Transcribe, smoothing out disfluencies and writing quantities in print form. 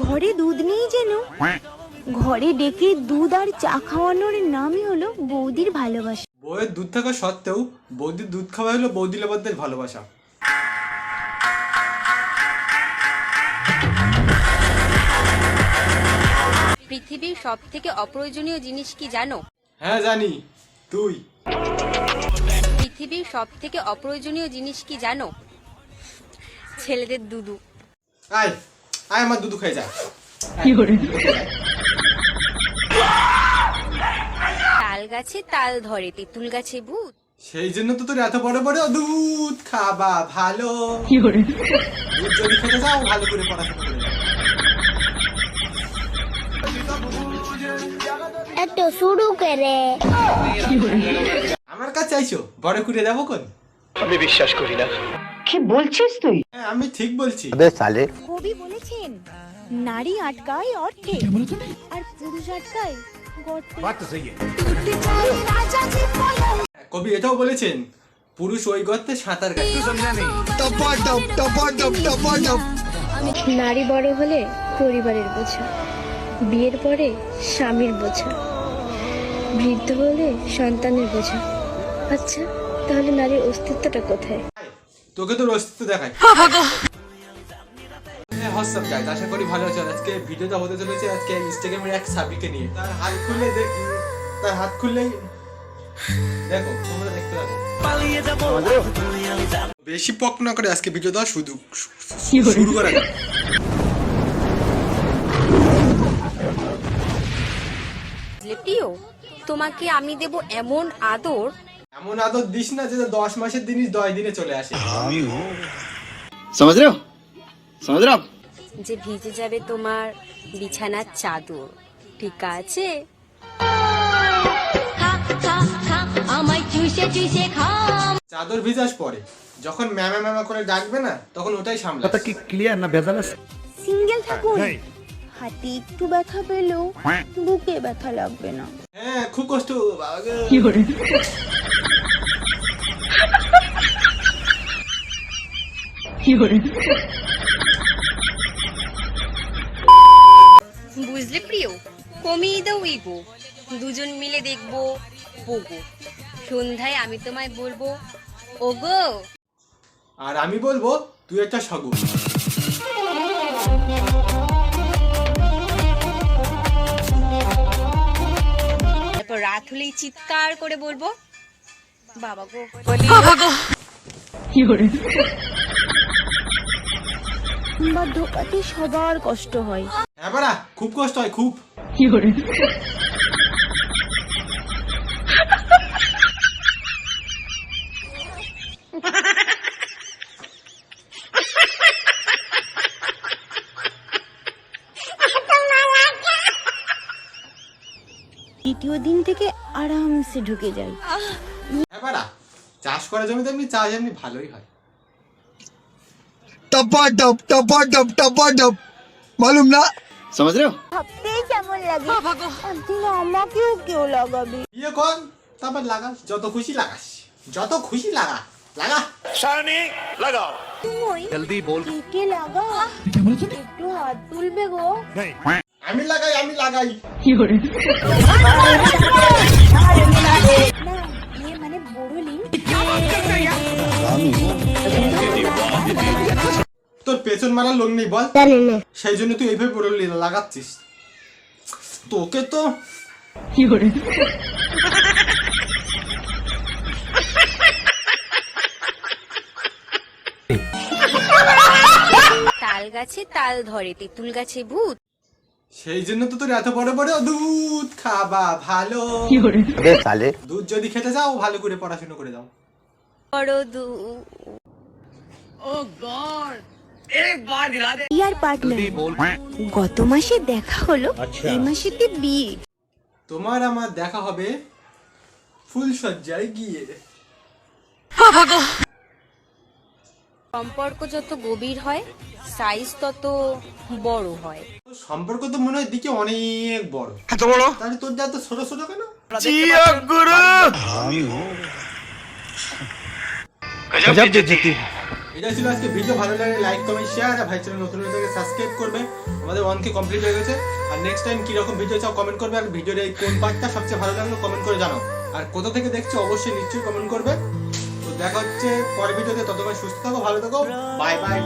ঘরে দুধ নেই যেন, ঘরে ডেকে দুধ আর চা খাওয়ানোর নামই হলো বৌদির ভালোবাসা। বউয়ের দুধ থাকা সত্ত্বেও বৌদির দুধ খাওয়া হলো বৌদি লেবারদের ভালোবাসা। পৃথিবীর সবথেকে অপ্রয়োজনীয় জিনিস কি জানো? হ্যাঁ জানি। তুই? পৃথিবীর সবথেকে অপ্রয়োজনীয় জিনিস কি জানো? ছেলেদের দুধু। আয় আয় আমার দুধ খেয়ে যা। তাল গাছে তাল ধরে, তেঁতুল গাছে ভূত। সেই জন্য তো তোর এত বড় বড় দুধ খাবা ভালো। দুধ যদি খেতে যাও ভালো করে পড়াশোনা করে যাও। এত শুরু করে আমার কাছে আইছো বড় করে দেবো কোন? আমি বিশ্বাস করি না। কি বলছিস তুই? হ্যাঁ আমি ঠিক বলছি। কবি বলেছেন, নারী আটকায় অর্থে আর পুরুষ আটকায় গর্তে। কবি এটাও বলেছেন, পুরুষ ওই গর্তে সাঁতার কাটে। নারী বড় হলে পরিবারের বোঝা, বিয়ের পরে স্বামীর বোঝা, বৃদ্ধ হলে সন্তানের বোঝা। আচ্ছা, তাহলে নারীর অস্তিত্বটা কোথায়? তোকে তোর অস্তিত্ব দেখায়। হোয়াটসঅ্যাপ গাইস, আশা করি ভালো আছো। আজকে ভিডিওটা হতে চলেছে আজকে ইনস্টাগ্রামের এক সাবিকে নিয়ে। তার হাত খুললে দেখি, তার হাত খুললেই দেখো, তোমরা দেখতে থাকো। বেশি পক না করে আজকে ভিডিওটা শুরু করা যাক। প্রিয়, তোমাকে আমি দেব এমন আদর, এমন আদর দিস না যে 10 মাসের জিনিস 10 দিনে চলে আসে। समझ रहे हो? समझ रहे हो? যে ভিজে যাবে তোমার বিছানার চাদর। ঠিক আছে? চাদর ভিজাস পরে, যখন ম্যামা ম্যামা করে ডাকবে না তখন ওটাই সামলা। কথা কি ক্লিয়ার না ভেজাল আছে? সিঙ্গেল থাকুন, হাতে একটু ব্যথা পেলেও বুকে ব্যথা লাগবে না। হ্যাঁ খুব কষ্ট বাবা গো। বুঝলে প্রিয়, কমিয়ে দাও ইগো, দুজন মিলে দেখবো পোগো। সন্ধ্যায় আমি তোমায় বলবো ওগো, আর আমি বলবো তুই একটা শগুন। তারপর রাত হলেই চিৎকার করে বলবো বাবা গো। বা ধোকাতে সবার কষ্ট হয়। হ্যাঁ বাড়া, খুব কষ্ট হয় খুব। দ্বিতীয় দিন থেকে আরামসে ঢুকে যাই। হ্যাঁ বাড়া, চাষ করা জমিতে এমনি চাষ এমনি ভালোই হয়। मालूम ना? समझ रहे हो? ভাবতেই কেমন লাগে, একদিন আমাকেও কেউ লাগাবে। বিয়ে কর, তারপর লাগাস, যত খুশি লাগাস, যত খুশি লাগা লাগা। लगाओ। তুই জলদি বল। কে লাগা, একটু হাত তুলবে গো। আমি লাগাই আমি লাগাই। না, ইয়ে মানে বড়লি। তোর পেছন মারার লোক নেই বল, সেই জন্য তুই এইভাবে বড়লি লাগাচ্ছিস। তোকে তো তাল গাছে তাল ধরে, তেঁতুল গাছে ভূত। সেই জন্য তো তোর এত বড় বড় দুধ খাবা ভালো। দুধ যদি খেতে যাও ভালো করে পড়াশোনা করে যাও। বড় দু ইয়ার পার্টনার, গত মাসে দেখা হলো, এই মাসেতে বিয়ে। তোমার আমার দেখা হবে ফুল সজ্জায় গিয়ে। সম্পর্ক যত গভীর হয়, সাইজ তত বড় হয়। সম্পর্ক তো মনে হয় দিকে অনেক বড়। এত বড়? তাহলে তোর যা তো ছোট ছোট কেন? गजब बेइज्जती। এটা ছিল আজকে ভিডিও। ভালো লাগে লাইক কমেন্ট শেয়ার, আর ভাই চ্যানেল নতুন হয়ে থাকলে সাবস্ক্রাইব করবে। আমাদের 1K কমপ্লিট হয়ে গেছে। আর নেক্সট টাইম কি রকম ভিডিও চাও কমেন্ট করবে, আর ভিডিওর এই কোন পার্টটা সবচেয়ে ভালো লাগলো কমেন্ট করে জানাও। আর কোথা থেকে দেখছো অবশ্যই নিশ্চয়ই কমেন্ট করবে। তো দেখা হচ্ছে পরের ভিডিওতে, ততক্ষণ সুস্থ থাকো, ভালো থাকো, বাই বাই।